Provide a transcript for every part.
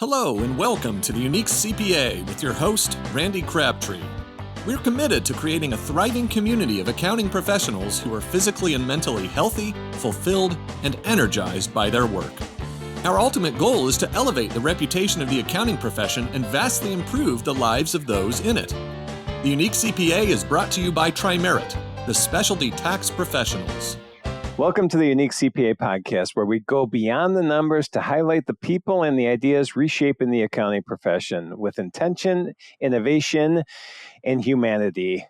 Hello and welcome to the Unique CPA with your host, Randy Crabtree. We're committed to creating a thriving community of accounting professionals who are physically and mentally healthy, fulfilled, and energized by their work. Our ultimate goal is to elevate the reputation of the accounting profession and vastly improve the lives of those in it. The Unique CPA is brought to you by Tri-Merit, the specialty tax professionals. Welcome to the Unique CPA podcast, where we go beyond the numbers to highlight the people and the ideas reshaping the accounting profession with intention, innovation, and humanity.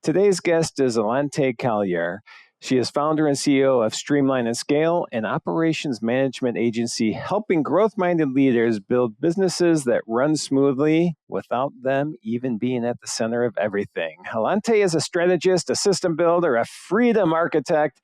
Today's guest is Allanté Collier. She is founder and CEO of Streamline and Scale, an operations management agency helping growth-minded leaders build businesses that run smoothly without them even being at the center of everything. Allanté is a strategist, a system builder, a freedom architect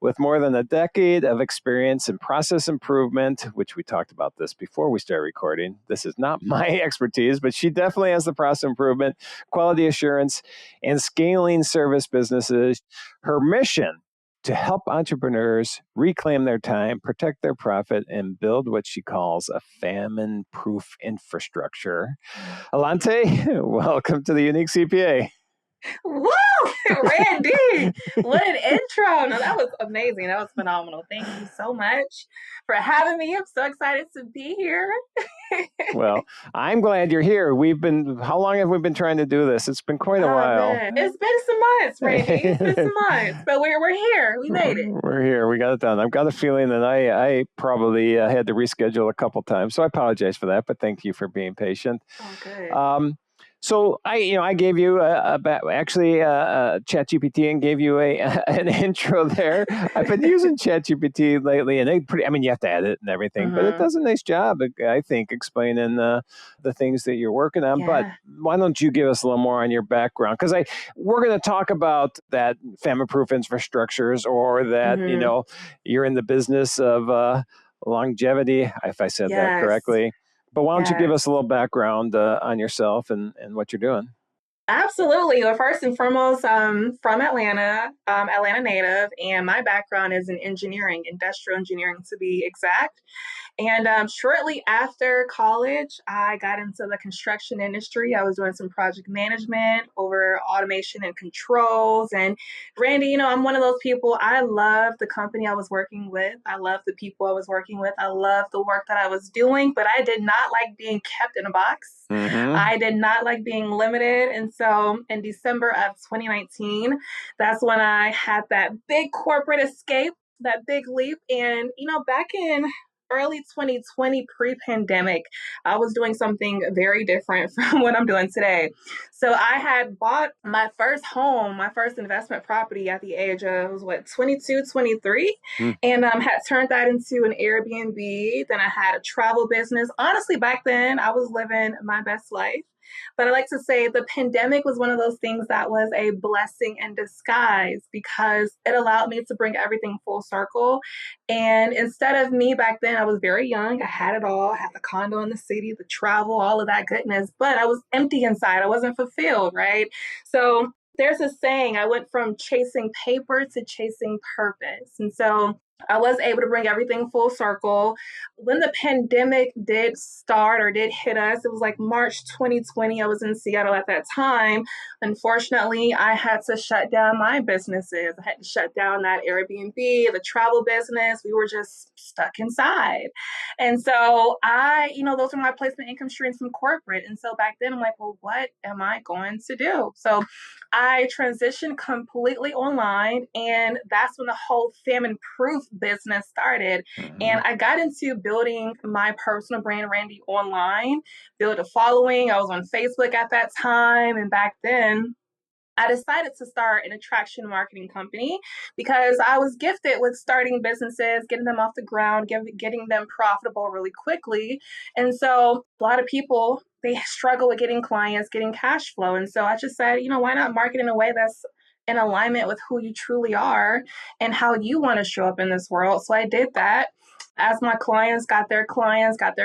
with more than a decade of experience in process improvement, which we talked about this before we started recording. This is not my expertise, but she definitely has the process improvement, quality assurance, and scaling service businesses. Her mission: to help entrepreneurs reclaim their time, protect their profit, and build what she calls a famine-proof infrastructure. Allanté, welcome to the Unique CPA. Woo! Randy! What an intro. No, that was amazing. That was phenomenal. Thank you so much for having me. I'm so excited to be here. Well, I'm glad you're here. How long have we been trying to do this? It's been quite a while. Man. It's been some months, Randy. It's been some months. But we're here. We made it. We're here. We got it done. I've got a feeling that I probably had to reschedule a couple times. So I apologize for that, but thank you for being patient. Oh, good. So I gave you ChatGPT and gave you an intro there. I've been using ChatGPT lately, and you have to edit and everything, but it does a nice job, I think, explaining the things that you're working on. Yeah. But why don't you give us a little more on your background? Because we're going to talk about that famine-proof infrastructures, or that you're in the business of longevity, if I said that correctly. But why don't you give us a little background on yourself and what you're doing? Absolutely. Well, first and foremost, I'm from Atlanta, Atlanta native, and my background is in engineering, industrial engineering to be exact. And shortly after college, I got into the construction industry. I was doing some project management over automation and controls. And Randy, I'm one of those people. I love the company I was working with. I love the people I was working with. I love the work that I was doing, but I did not like being kept in a box. Mm-hmm. I did not like being limited. And so in December of 2019, that's when I had that big corporate escape, that big leap. And, back in early 2020, pre-pandemic, I was doing something very different from what I'm doing today. So I had bought my first home, my first investment property at the age of 22, 23, and had turned that into an Airbnb. Then I had a travel business. Honestly, back then I was living my best life. But I like to say the pandemic was one of those things that was a blessing in disguise, because it allowed me to bring everything full circle. And instead of me back then, I was very young. I had it all. I had the condo in the city, the travel, all of that goodness. But I was empty inside. I wasn't fulfilled, right? So there's a saying, I went from chasing paper to chasing purpose. And so I was able to bring everything full circle. When the pandemic did start or did hit us, it was like March 2020. I was in Seattle at that time. Unfortunately, I had to shut down my businesses. I had to shut down that Airbnb, the travel business. We were just stuck inside. And so those were my placement income streams from corporate. And so back then I'm like, well, what am I going to do? So I transitioned completely online, and that's when the whole famine-proof business started. And I got into building my personal brand, Randy, online, build a following. I was on Facebook at that time. And back then, I decided to start an attraction marketing company because I was gifted with starting businesses, getting them off the ground, getting them profitable really quickly. And so a lot of people, they struggle with getting clients, getting cash flow. And so I just said, why not market in a way that's in alignment with who you truly are and how you want to show up in this world? So I did that. As my clients, got their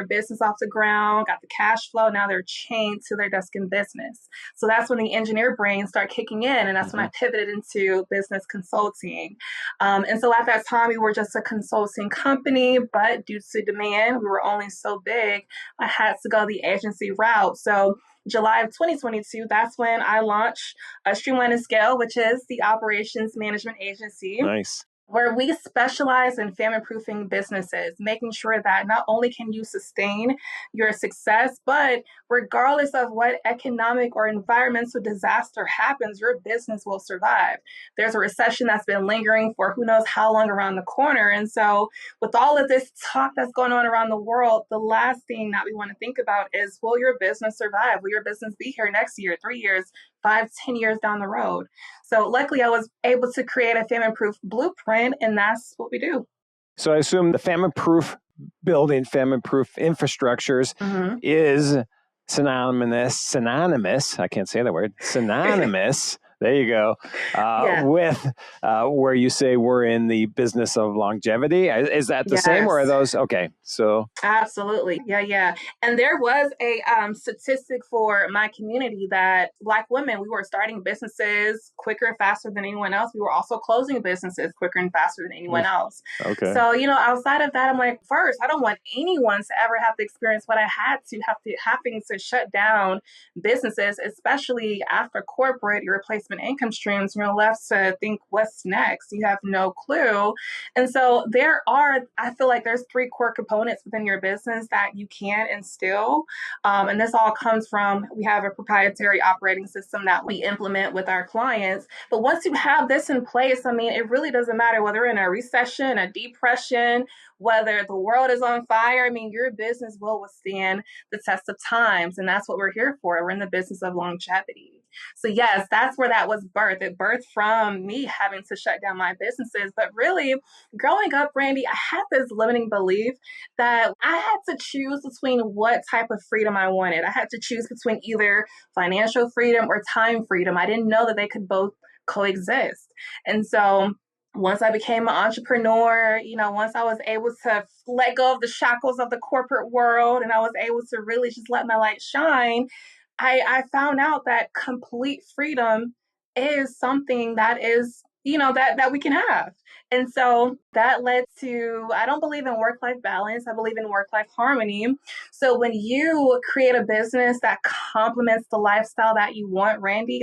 business off the ground, got the cash flow, now they're chained to their desk in business. So that's when the engineer brain start kicking in. And that's when I pivoted into business consulting. And so at that time, we were just a consulting company, but due to demand, we were only so big, I had to go the agency route. So July of 2022, that's when I launched Streamline and Scale, which is the operations management agency. Nice. Where we specialize in famine-proofing businesses, making sure that not only can you sustain your success, but regardless of what economic or environmental disaster happens, your business will survive. There's a recession that's been lingering for who knows how long around the corner. And so with all of this talk that's going on around the world, the last thing that we want to think about is, will your business survive? Will your business be here next year, 3 years, 5, 10 years down the road? So luckily, I was able to create a famine-proof blueprint, and that's what we do. So I assume the famine-proof building, famine-proof infrastructures is synonymous, I can't say that word, synonymous, there you go, with where you say we're in the business of longevity. Is that the same, or are those, okay, so. Absolutely, yeah. And there was a statistic for my community that Black women, we were starting businesses quicker and faster than anyone else. We were also closing businesses quicker and faster than anyone else. Okay. So, outside of that, I'm like, first, I don't want anyone to ever have to experience what I had to, having to shut down businesses, especially after corporate, your replacement income streams, you're left to think, what's next? You have no clue. And so I feel like there's 3 core components within your business that you can instill. And this all comes from, we have a proprietary operating system that we implement with our clients. But once you have this in place, it really doesn't matter whether we're in a recession, a depression, whether the world is on fire. Your business will withstand the test of times. And that's what we're here for. We're in the business of longevity. So yes, that's where that was birthed. It birthed from me having to shut down my businesses. But really, growing up, Randy, I had this limiting belief that I had to choose between what type of freedom I wanted. I had to choose between either financial freedom or time freedom. I didn't know that they could both coexist. And so once I became an entrepreneur, once I was able to let go of the shackles of the corporate world and I was able to really just let my light shine, I found out that complete freedom is something that is, that we can have. And so that led to, I don't believe in work-life balance. I believe in work-life harmony. So when you create a business that complements the lifestyle that you want, Randy,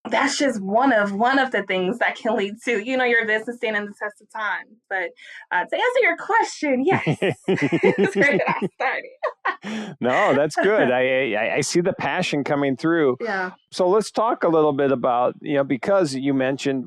that's just one of the things that can lead to, your business standing the test of time. But to answer your question, yes, that's where I started. No, that's good. I see the passion coming through. Yeah. So let's talk a little bit about, because you mentioned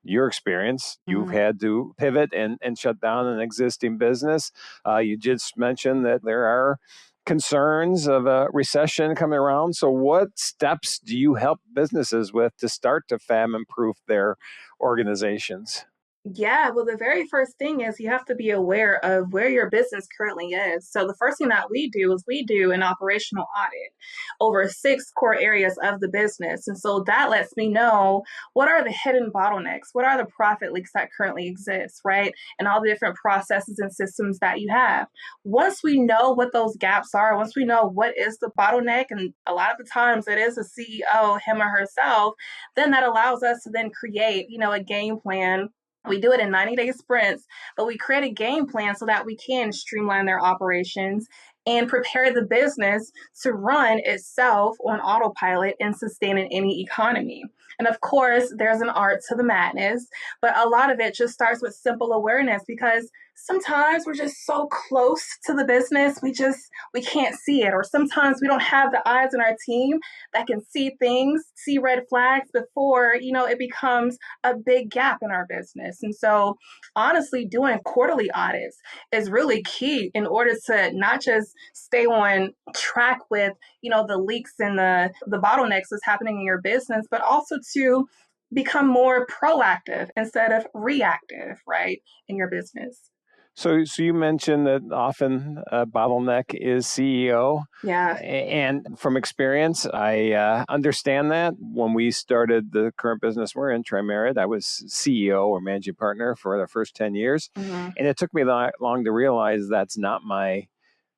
your experience, you've had to pivot and shut down an existing business. You just mentioned that there are concerns of a recession coming around. So what steps do you help businesses with to start to famine-proof their organizations? Yeah, well, the very first thing is you have to be aware of where your business currently is. So the first thing that we do is we do an operational audit over 6 core areas of the business. And so that lets me know what are the hidden bottlenecks, what are the profit leaks that currently exist, right? And all the different processes and systems that you have. Once we know what those gaps are, once we know what is the bottleneck, and a lot of the times it is a CEO, him or herself, then that allows us to then create, a game plan. We do it in 90-day sprints, but we create a game plan so that we can streamline their operations and prepare the business to run itself on autopilot and sustain in any economy. And of course, there's an art to the madness, but a lot of it just starts with simple awareness, because sometimes we're just so close to the business, we can't see it. Or sometimes we don't have the eyes in our team that can see things, see red flags before, it becomes a big gap in our business. And so honestly, doing quarterly audits is really key in order to not just stay on track with, the leaks and the bottlenecks that's happening in your business, but also to become more proactive instead of reactive, right, in your business. So you mentioned that often a bottleneck is CEO. Yeah. And from experience, I understand that. When we started the current business we're in, Trimerit, I was CEO or managing partner for the first 10 years. Mm-hmm. And it took me long to realize that's not my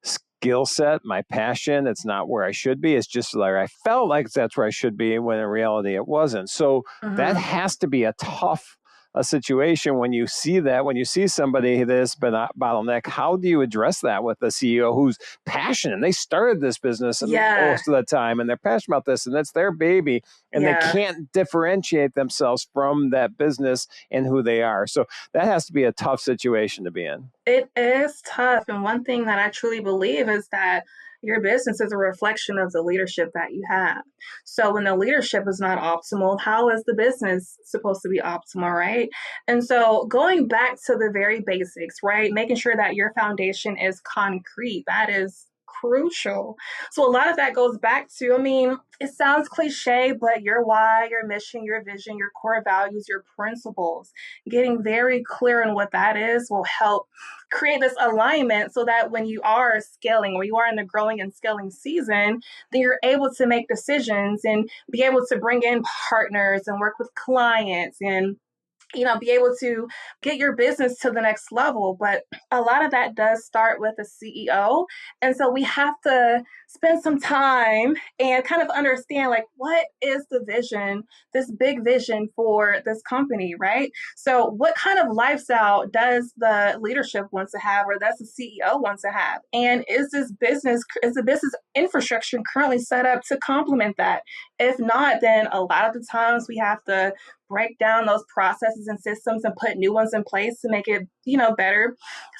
skill set, my passion. It's not where I should be. It's just like I felt like that's where I should be when in reality it wasn't. So that Mm-hmm. has to be a tough situation when you see that, when you see somebody that's been a bottleneck. How do you address that with a CEO who's passionate? They started this business Yeah. most of the time and they're passionate about this and that's their baby and they Yeah. can't differentiate themselves from that business and who they are. So that has to be a tough situation to be in. It is tough. And one thing that I truly believe is that your business is a reflection of the leadership that you have. So when the leadership is not optimal, how is the business supposed to be optimal, right? And so going back to the very basics, right? Making sure that your foundation is concrete, that is crucial. So a lot of that goes back to, I mean, it sounds cliche, but your why, your mission, your vision, your core values, your principles, getting very clear on what that is will help create this alignment so that when you are scaling or you are in the growing and scaling season, then you're able to make decisions and be able to bring in partners and work with clients and be able to get your business to the next level. But a lot of that does start with a CEO. And so we have to spend some time and kind of understand like, what is the vision, this big vision for this company, right? So what kind of lifestyle does the leadership want to have or does the CEO want to have? And is the business infrastructure currently set up to complement that? If not, then a lot of the times we have to break down those processes and systems and put new ones in place to make it, better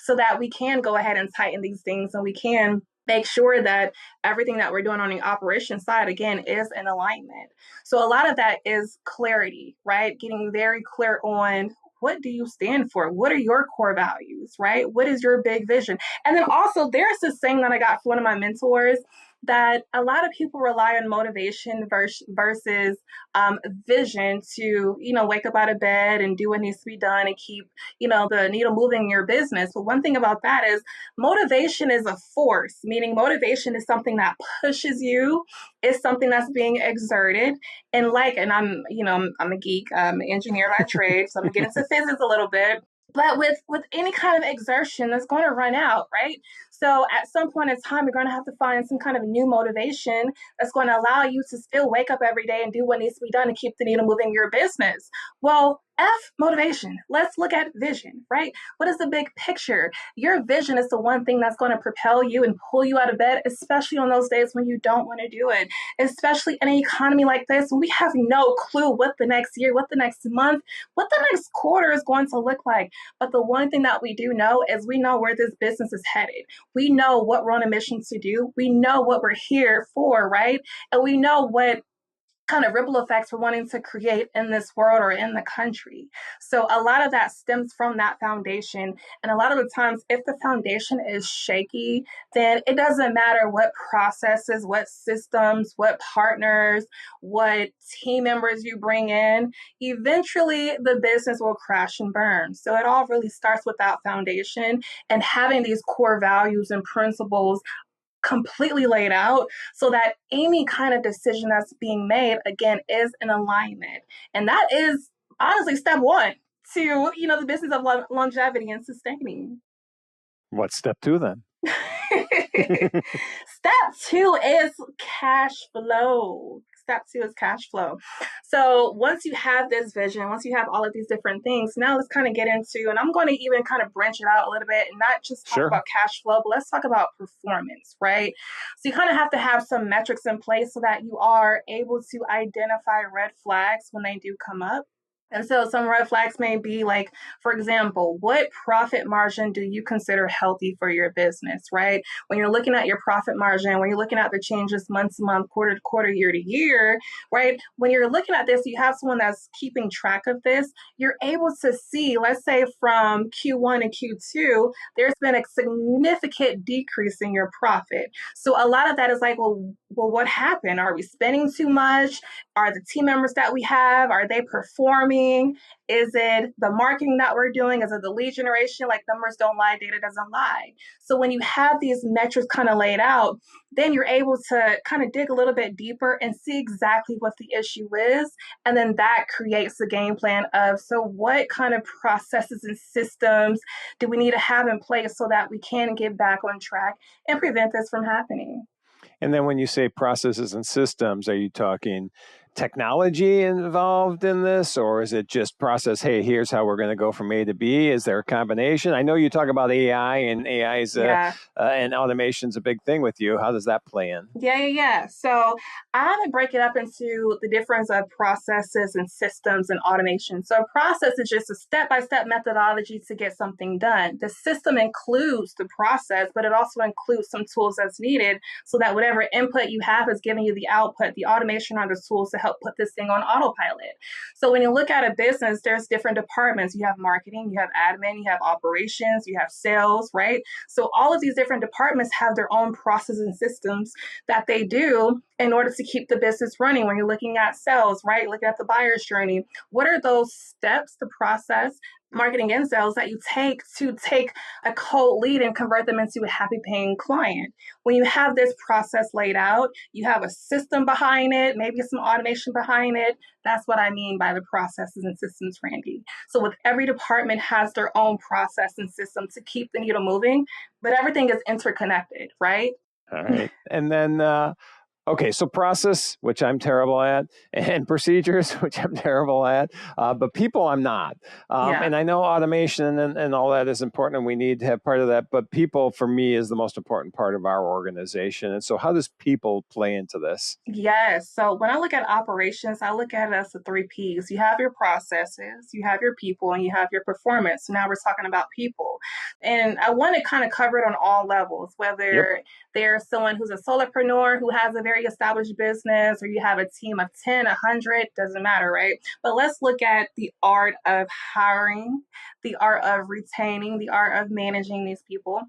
so that we can go ahead and tighten these things and we can make sure that everything that we're doing on the operation side, again, is in alignment. So a lot of that is clarity, right? Getting very clear on what do you stand for? What are your core values, right? What is your big vision? And then also there's this thing that I got from one of my mentors that a lot of people rely on motivation versus vision to, wake up out of bed and do what needs to be done and keep, the needle moving in your business. But one thing about that is motivation is a force, meaning motivation is something that pushes you, is something that's being exerted. And I'm a geek, I'm an engineer by trade, so I'm gonna get into physics a little bit. But with any kind of exertion, that's going to run out, right? So at some point in time, you're going to have to find some kind of new motivation that's going to allow you to still wake up every day and do what needs to be done to keep the needle moving in your business. Well, F motivation. Let's look at vision, right? What is the big picture? Your vision is the one thing that's going to propel you and pull you out of bed, especially on those days when you don't want to do it, especially in an economy like this when we have no clue what the next year, what the next month, what the next quarter is going to look like. But the one thing that we do know is we know where this business is headed. We know what we're on a mission to do. We know what we're here for, right? And we know what kind of ripple effects we're wanting to create in this world or in the country. So a lot of that stems from that foundation. And a lot of the times, if the foundation is shaky, then it doesn't matter what processes, what systems, what partners, what team members you bring in, eventually the business will crash and burn. So it all really starts with that foundation and having these core values and principles completely laid out so that any kind of decision that's being made, again, is in alignment. And that is honestly step one to, the business of longevity and sustaining. What's step two then? Step two is cash flow. Step two is cash flow. So once you have this vision, once you have all of these different things, now let's kind of get into, and I'm going to even kind of branch it out a little bit and not just talk about cash flow, but let's talk about performance, right? So you kind of have to have some metrics in place so that you are able to identify red flags when they do come up. And so some red flags may be like, for example, what profit margin do you consider healthy for your business, right? When you're looking at your profit margin, when you're looking at the changes month to month, quarter to quarter, year to year, right? When you're looking at this, you have someone that's keeping track of this. You're able to see, let's say from Q1 and Q2, there's been a significant decrease in your profit. So a lot of that is like, well, well, what happened? Are we spending too much? Are the team members that we have, are they performing? Is it the marketing that we're doing? Is it the lead generation? Like, numbers don't lie, data doesn't lie. So when you have these metrics kind of laid out, then you're able to kind of dig a little bit deeper and see exactly what the issue is. And then that creates the game plan of, so what kind of processes and systems do we need to have in place so that we can get back on track and prevent this from happening? And then when you say processes and systems, are you talking technology involved in this, or is it just process? Hey, here's how we're going to go from A to B. Is there a combination? I know you talk about AI, and AI's and automation's a big thing with you. How does that play in? Yeah. So I'm going to break it up into the difference of processes and systems and automation. So a process is just a step-by-step methodology to get something done. The system includes the process, but it also includes some tools that's needed so that whatever input you have is giving you the output. The automation are the tools to help put this thing on autopilot. So when you look at a business, there's different departments. You have marketing, you have admin, you have operations, you have sales, right? So all of these different departments have their own processes and systems that they do in order to keep the business running. When you're looking at sales, right? Looking at the buyer's journey, what are those steps, the process, marketing and sales that you take to take a cold lead and convert them into a happy paying client? When you have this process laid out, you have a system behind it, maybe some automation behind it. That's what I mean by the processes and systems, Randy. So with every department has their own process and system to keep the needle moving, but everything is interconnected, right? All right. And then, okay, so process, which I'm terrible at, and procedures, which I'm terrible at, but people I'm not. And I know automation and all that is important, and we need to have part of that, but people for me is the most important part of our organization. And so how does people play into this? Yes. So when I look at operations, I look at it as the 3 Ps. You have your processes, you have your people, and you have your performance. So now we're talking about people. And I want to kind of cover it on all levels, whether there's someone who's a solopreneur who has a very established business, or you have a team of 10, 100, doesn't matter, right? But let's look at the art of hiring, the art of retaining, the art of managing these people.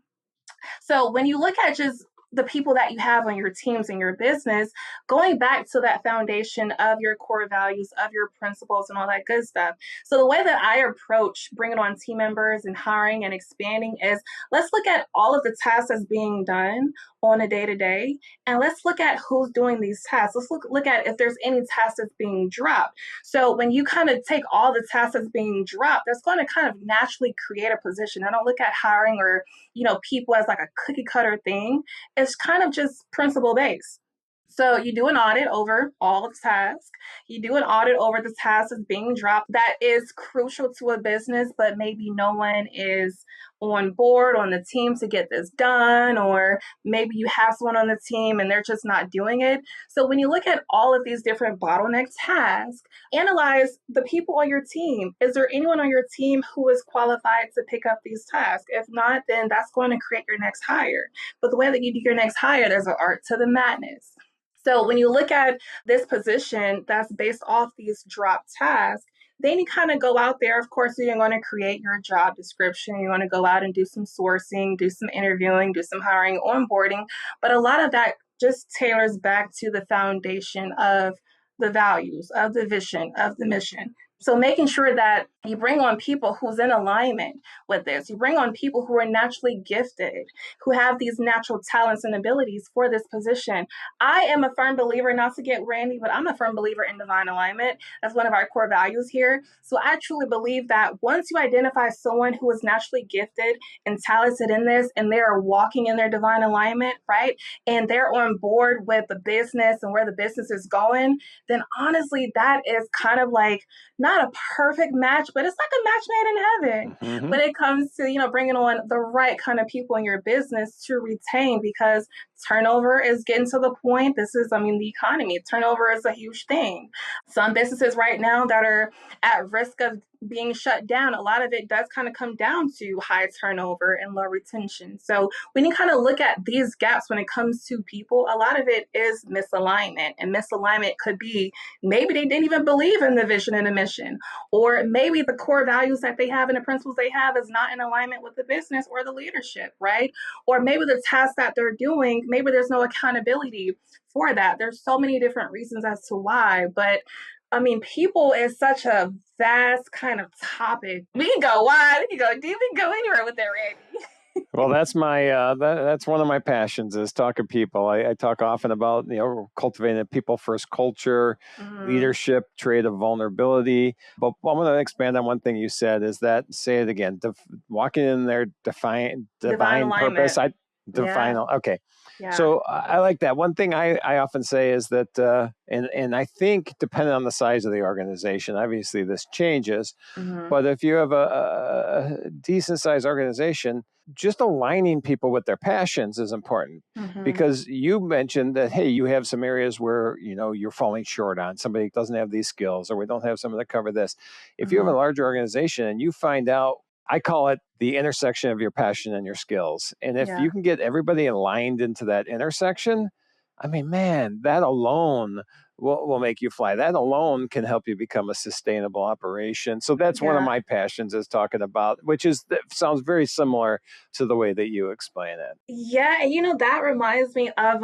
So when you look at just the people that you have on your teams and your business, going back to that foundation of your core values, of your principles and all that good stuff. So the way that I approach bringing on team members and hiring and expanding is, let's look at all of the tasks that's being done on a day-to-day, and let's look at who's doing these tasks. Let's look at if there's any tasks that's being dropped. So when you kind of take all the tasks that's being dropped, that's going to kind of naturally create a position. I don't look at hiring or people as like a cookie cutter thing. It's kind of just principle based. So you do an audit over all of the tasks. You do an audit over the tasks that's being dropped that is crucial to a business, but maybe no one is on board on the team to get this done, or maybe you have someone on the team and they're just not doing it. So when you look at all of these different bottleneck tasks, analyze the people on your team. Is there anyone on your team who is qualified to pick up these tasks? If not, then that's going to create your next hire. But the way that you do your next hire, there's an art to the madness. So when you look at this position that's based off these drop tasks, then you kind of go out there. Of course, you're going to create your job description. You're going to go out and do some sourcing, do some interviewing, do some hiring, onboarding. But a lot of that just tailors back to the foundation of the values, of the vision, of the mission. So making sure that you bring on people who's in alignment with this. You bring on people who are naturally gifted, who have these natural talents and abilities for this position. I am a firm believer, not to get Randy, but I'm a firm believer in divine alignment. That's one of our core values here. So I truly believe that once you identify someone who is naturally gifted and talented in this, and they are walking in their divine alignment, right? And they're on board with the business and where the business is going, then honestly, that is kind of like not a perfect match, but it's like a match made in heaven when it comes to, bringing on the right kind of people in your business to retain, because turnover is getting to the point. This is, the economy. Turnover is a huge thing. Some businesses right now that are at risk of being shut down, a lot of it does kind of come down to high turnover and low retention. So when you kind of look at these gaps when it comes to people, a lot of it is misalignment. And misalignment could be maybe they didn't even believe in the vision and the mission, or maybe the core values that they have and the principles they have is not in alignment with the business or the leadership, right? Or maybe the tasks that they're doing maybe there's no accountability for that. There's so many different reasons as to why, but I mean, people is such a vast kind of topic. We can go wide, we can go deep, we can go anywhere with that, Randy. Well, that's my that's one of my passions is talking people. I talk often about cultivating a people first culture, leadership, trait of vulnerability. But I'm going to expand on one thing you said is that say it again. Walking in their divine purpose. Okay. Yeah. So I like that. One thing I often say is that, and I think depending on the size of the organization, obviously this changes, but if you have a decent sized organization, just aligning people with their passions is important because you mentioned that, hey, you have some areas where, you're falling short on. Somebody doesn't have these skills or we don't have someone to cover this. If you have a larger organization and you find out, I call it the intersection of your passion and your skills. And if you can get everybody aligned into that intersection, I mean, man, that alone will make you fly. That alone can help you become a sustainable operation. So that's one of my passions is talking about, sounds very similar to the way that you explain it. Yeah. And that reminds me of,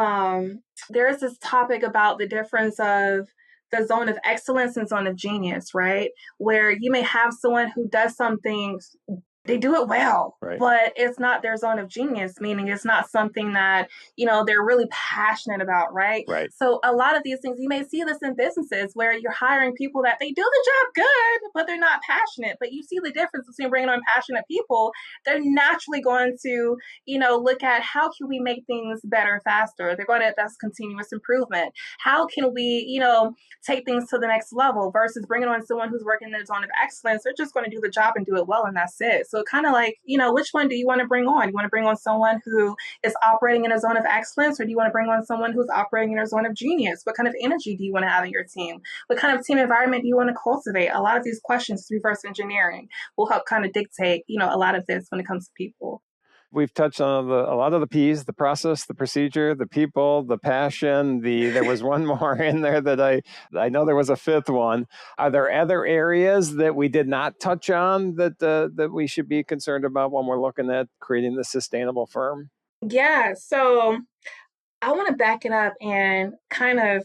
there's this topic about the difference of the zone of excellence and zone of genius, right? Where you may have someone who does something, they do it well, but it's not their zone of genius, meaning it's not something that, they're really passionate about, right? So a lot of these things, you may see this in businesses where you're hiring people that they do the job good, but they're not passionate. But you see the difference between bringing on passionate people. They're naturally going to, look at how can we make things better, faster. They're going to, that's continuous improvement. How can we, take things to the next level versus bringing on someone who's working in their zone of excellence. They're just going to do the job and do it well, and that's it. So kind of like, which one do you want to bring on? You want to bring on someone who is operating in a zone of excellence, or do you want to bring on someone who's operating in a zone of genius? What kind of energy do you want to have in your team? What kind of team environment do you want to cultivate? A lot of these questions, reverse engineering, will help kind of dictate, a lot of this when it comes to people. We've touched on a lot of the P's, the process, the procedure, the people, the passion. There was one more in there that I know there was a fifth one. Are there other areas that we did not touch on that we should be concerned about when we're looking at creating the sustainable firm? Yeah. So I want to back it up and kind of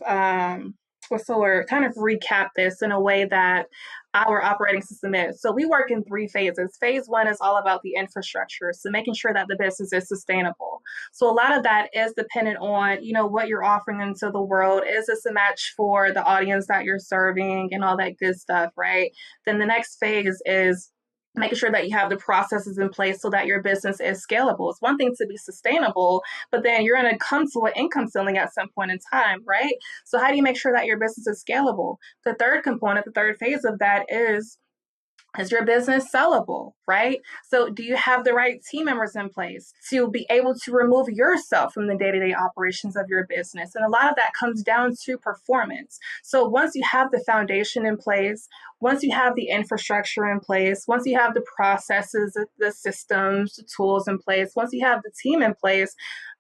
recap this in a way that our operating system is. So we work in 3 phases. Phase 1 is all about the infrastructure, so making sure that the business is sustainable. So a lot of that is dependent on, what you're offering into the world. Is this a match for the audience that you're serving and all that good stuff, right? Then the next phase is making sure that you have the processes in place so that your business is scalable. It's one thing to be sustainable, but then you're going to come to an income ceiling at some point in time, right? So how do you make sure that your business is scalable? The third component, the third phase of that is your business sellable, right? So do you have the right team members in place to be able to remove yourself from the day-to-day operations of your business? And a lot of that comes down to performance. So once you have the foundation in place, once you have the infrastructure in place, once you have the processes, the systems, the tools in place, once you have the team in place,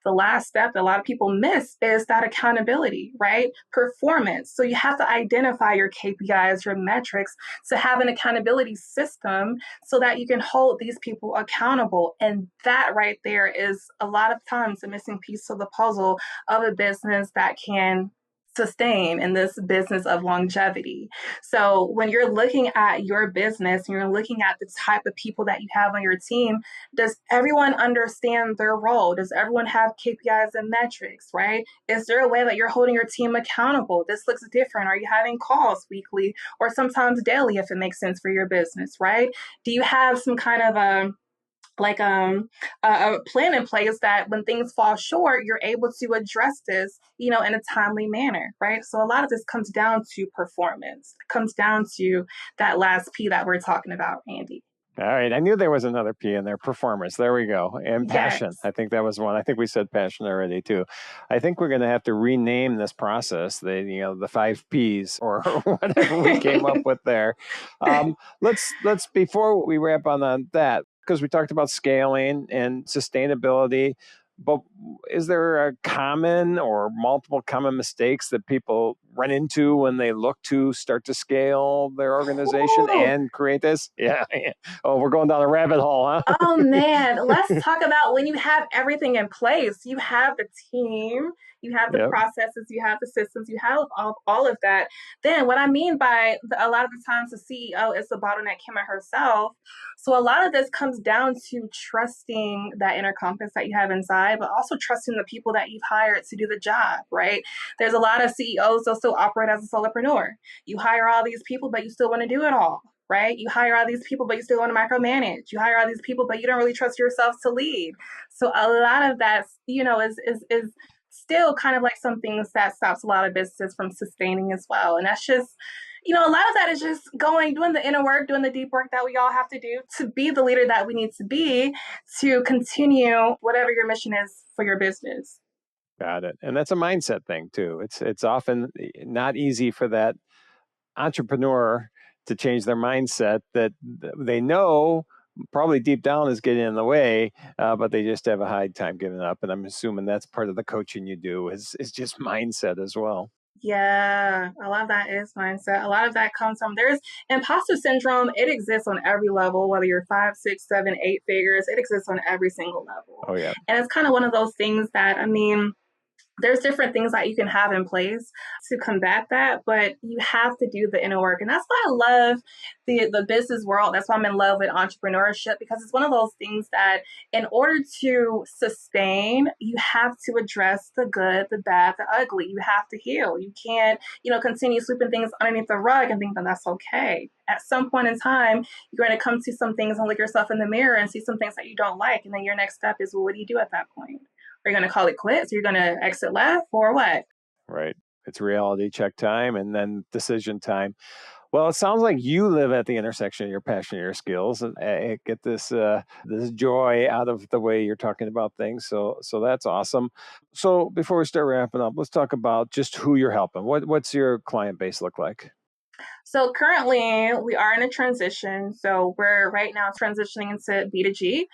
the last step that a lot of people miss is that accountability, right? Performance. So you have to identify your KPIs, your metrics, to have an accountability system so that you can hold these people accountable. And that right there is a lot of times the missing piece of the puzzle of a business that can sustain in this business of longevity. So when you're looking at your business and you're looking at the type of people that you have on your team, does everyone understand their role? Does everyone have KPIs and metrics, right? Is there a way that you're holding your team accountable? This looks different. Are you having calls weekly or sometimes daily if it makes sense for your business, right? Do you have some kind of a plan in place that when things fall short, you're able to address this, in a timely manner, right? So a lot of this comes down to performance. It comes down to that last P that we're talking about, Andy. All right. I knew there was another P in there. Performance. There we go. And passion. Yes. I think that was one. I think we said passion already too. I think we're going to have to rename this process, the 5 Ps or whatever we came up with there. Let's before we wrap on that, because we talked about scaling and sustainability, but is there a common or multiple common mistakes that people run into when they look to start to scale their organization Ooh. and create this? Yeah. Oh, we're going down a rabbit hole, huh? Oh man, let's talk about when you have everything in place. You have the team, you have the Yep. processes, you have the systems, you have all of that. Then what I mean by a lot of the times the CEO is the bottleneck, him or herself. So a lot of this comes down to trusting that inner compass that you have inside, but also trusting the people that you've hired to do the job, right? There's a lot of CEOs that still operate as a solopreneur. You hire all these people, but you still want to do it all, right? You hire all these people, but you still want to micromanage. You hire all these people, but you don't really trust yourself to lead. So a lot of that, is still kind of like some things that stops a lot of businesses from sustaining as well. And that's just, a lot of that is just doing the inner work, doing the deep work that we all have to do to be the leader that we need to be to continue whatever your mission is for your business. Got it. And that's a mindset thing too. It's often not easy for that entrepreneur to change their mindset that they know probably deep down is getting in the way, but they just have a hard time giving up. And I'm assuming that's part of the coaching you do is just mindset as well. Yeah, a lot of that is mindset. A lot of that comes from there's imposter syndrome. It exists on every level, whether you're 5, 6, 7, 8 figures. It exists on every single level. Oh yeah. And it's kind of one of those things that, there's different things that you can have in place to combat that, but you have to do the inner work. And that's why I love the business world. That's why I'm in love with entrepreneurship, because it's one of those things that in order to sustain, you have to address the good, the bad, the ugly. You have to heal. You can't, continue sweeping things underneath the rug and think that that's okay. At some point in time, you're going to come to some things and look yourself in the mirror and see some things that you don't like. And then your next step is, well, what do you do at that point? Are you going to call it quits? Are you going to exit left or what? Right. It's reality check time and then decision time. Well, it sounds like you live at the intersection of your passion and your skills, and get this joy out of the way you're talking about things. So that's awesome. So before we start wrapping up, let's talk about just who you're helping. What's your client base look like? So currently we are in a transition. So we're right now transitioning into B2G.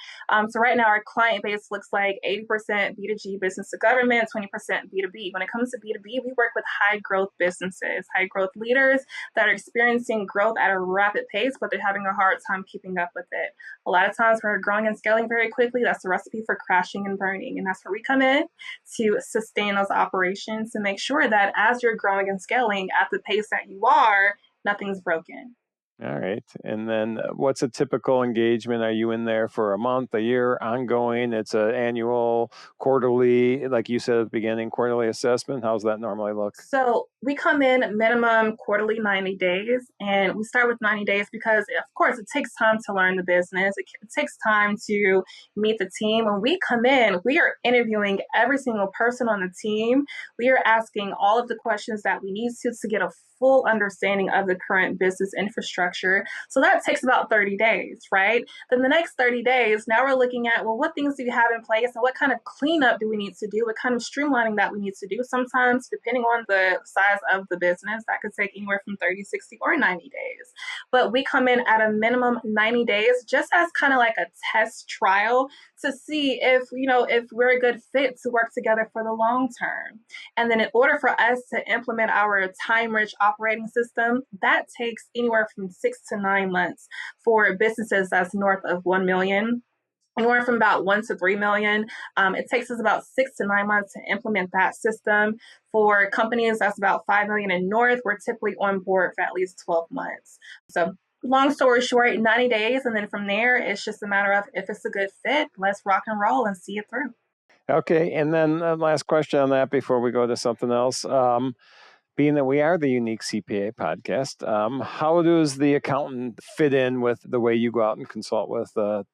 So right now our client base looks like 80% B2G, business to government, 20% B2B. When it comes to B2B, we work with high growth businesses, high growth leaders that are experiencing growth at a rapid pace, but they're having a hard time keeping up with it. A lot of times we're growing and scaling very quickly. That's the recipe for crashing and burning. And that's where we come in to sustain those operations to make sure that as you're growing and scaling at the pace that you are, nothing's broken. All right. And then what's a typical engagement? Are you in there for a month, a year, ongoing? It's an annual, quarterly, like you said at the beginning, quarterly assessment. How's that normally look? So we come in minimum quarterly 90 days, and we start with 90 days because, of course, it takes time to learn the business. It takes time to meet the team. When we come in, we are interviewing every single person on the team. We are asking all of the questions that we need to get a full understanding of the current business infrastructure. So that takes about 30 days, right? Then the next 30 days, now we're looking at, well, what things do you have in place and what kind of cleanup do we need to do? What kind of streamlining that we need to do? Sometimes, depending on the size of the business, that could take anywhere from 30, 60, or 90 days. But we come in at a minimum 90 days just as kind of like a test trial to see if we're a good fit to work together for the long term. And then in order for us to implement our time-rich operating system, that takes anywhere from 6 to 9 months for businesses that's north of 1 million. Anywhere from about 1 to 3 million. It takes us about 6 to 9 months to implement that system. For companies that's about 5 million and north, we're typically on board for at least 12 months. So long story short, 90 days. And then from there, it's just a matter of if it's a good fit, let's rock and roll and see it through. Okay. And then last question on that before we go to something else. Being that we are the Unique CPA podcast, how does the accountant fit in with the way you go out and consult with the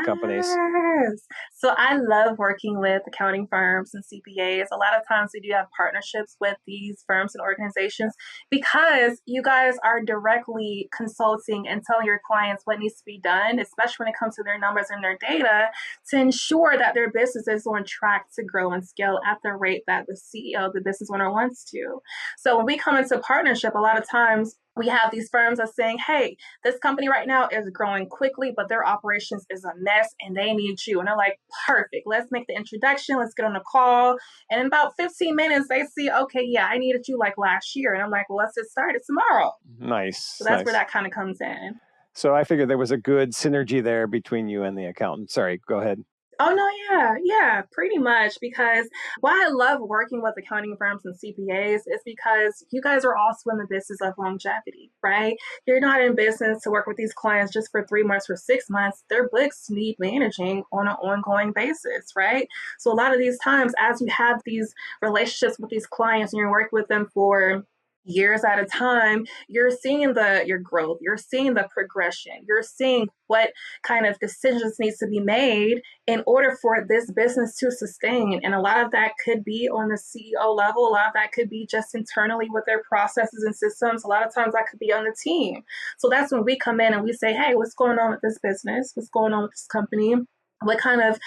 companies? Yes. So I love working with accounting firms and CPAs. A lot of times we do have partnerships with these firms and organizations because you guys are directly consulting and telling your clients what needs to be done, especially when it comes to their numbers and their data, to ensure that their business is on track to grow and scale at the rate that the CEO, the business owner, wants to. So when we come into partnership, a lot of times we have these firms that are saying, hey, this company right now is growing quickly, but their operations is a mess and they need you. And they're like, perfect, let's make the introduction. Let's get on a call. And in about 15 minutes, they see, okay, yeah, I needed you like last year. And I'm like, well, let's get started tomorrow. Nice. So that's where that kind of comes in. So I figured there was a good synergy there between you and the accountant. Sorry, go ahead. Oh, no, yeah, pretty much. Because why I love working with accounting firms and CPAs is because you guys are also in the business of longevity, right? You're not in business to work with these clients just for 3 months or 6 months. Their books need managing on an ongoing basis, right? So a lot of these times, as you have these relationships with these clients and you're working with them for years at a time, you're seeing your growth, you're seeing the progression, you're seeing what kind of decisions needs to be made in order for this business to sustain. And a lot of that could be on the CEO level, a lot of that could be just internally with their processes and systems, a lot of times that could be on the team. So that's when we come in and we say, hey, what's going on with this business? What's going on with this company? What kind of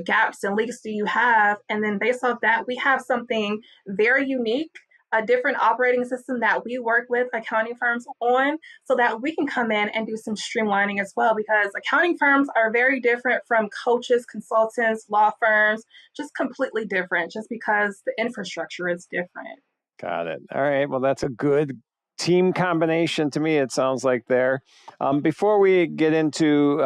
gaps and leaks do you have? And then based off that, we have something very unique, a different operating system that we work with accounting firms on so that we can come in and do some streamlining as well, because accounting firms are very different from coaches, consultants, law firms, just completely different just because the infrastructure is different. Got it. All right. Well, that's a good team combination to me, it sounds like there. Before we get into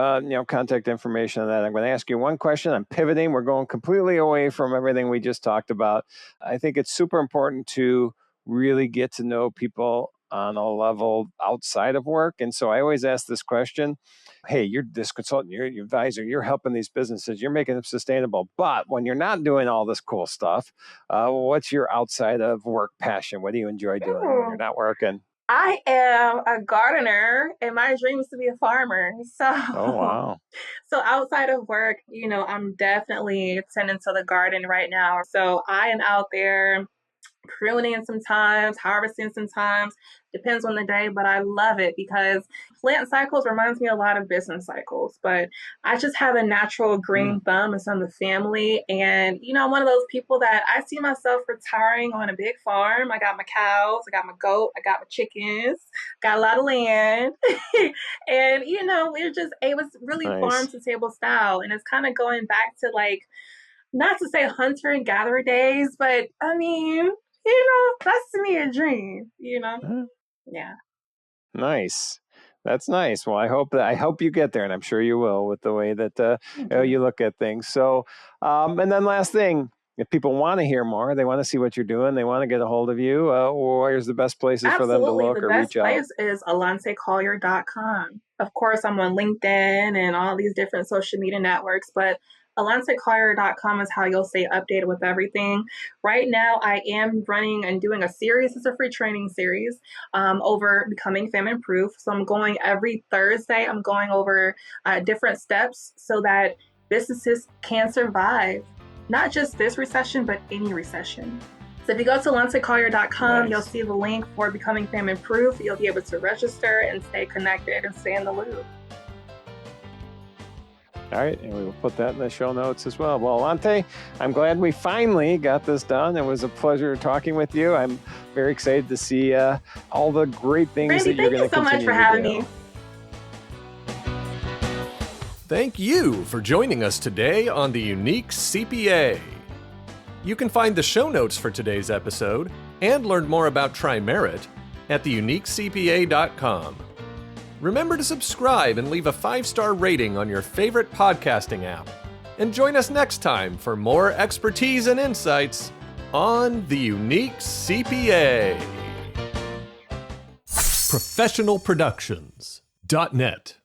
contact information on that, I'm going to ask you one question. I'm pivoting. We're going completely away from everything we just talked about. I think it's super important to really get to know people on a level outside of work. And so I always ask this question. Hey, you're this consultant, you're your advisor, you're helping these businesses, you're making them sustainable. But when you're not doing all this cool stuff, what's your outside of work passion? What do you enjoy doing when you're not working? I am a gardener and my dream is to be a farmer. So, oh, wow. So outside of work, I'm definitely tending to the garden right now. So I am out there pruning sometimes, harvesting sometimes, depends on the day, but I love it because plant cycles reminds me a lot of business cycles, but I just have a natural green thumb. It's on the family. And, I'm one of those people that I see myself retiring on a big farm. I got my cows, I got my goat, I got my chickens, got a lot of land. And, it was really nice. farm to table style. And it's kind of going back to not to say hunter and gatherer days, but I mean, that's to me a dream, Yeah. Nice. That's nice. Well, I hope you get there, and I'm sure you will with the way that you look at things. So, and then last thing, if people want to hear more, they want to see what you're doing, they want to get a hold of you, where's the best places for them to look or reach out? The best place is AllantéCollier.com. Of course, I'm on LinkedIn and all these different social media networks, but AllantéCollier.com is how you'll stay updated with everything. Right now, I am running and doing a series. It's a free training series over becoming famine-proof. So I'm going every Thursday. I'm going over different steps so that businesses can survive, not just this recession, but any recession. So if you go to AllantéCollier.com, nice. You'll see the link for becoming famine-proof. You'll be able to register and stay connected and stay in the loop. All right, and we will put that in the show notes as well. Well, Allanté, I'm glad we finally got this done. It was a pleasure talking with you. I'm very excited to see all the great things Randy, that you're going to continue to do. Thank you so much for having me. Thank you for joining us today on the Unique CPA. You can find the show notes for today's episode and learn more about TriMerit at theuniquecpa.com. Remember to subscribe and leave a 5-star rating on your favorite podcasting app. And join us next time for more expertise and insights on the Unique CPA. Professionalproductions.net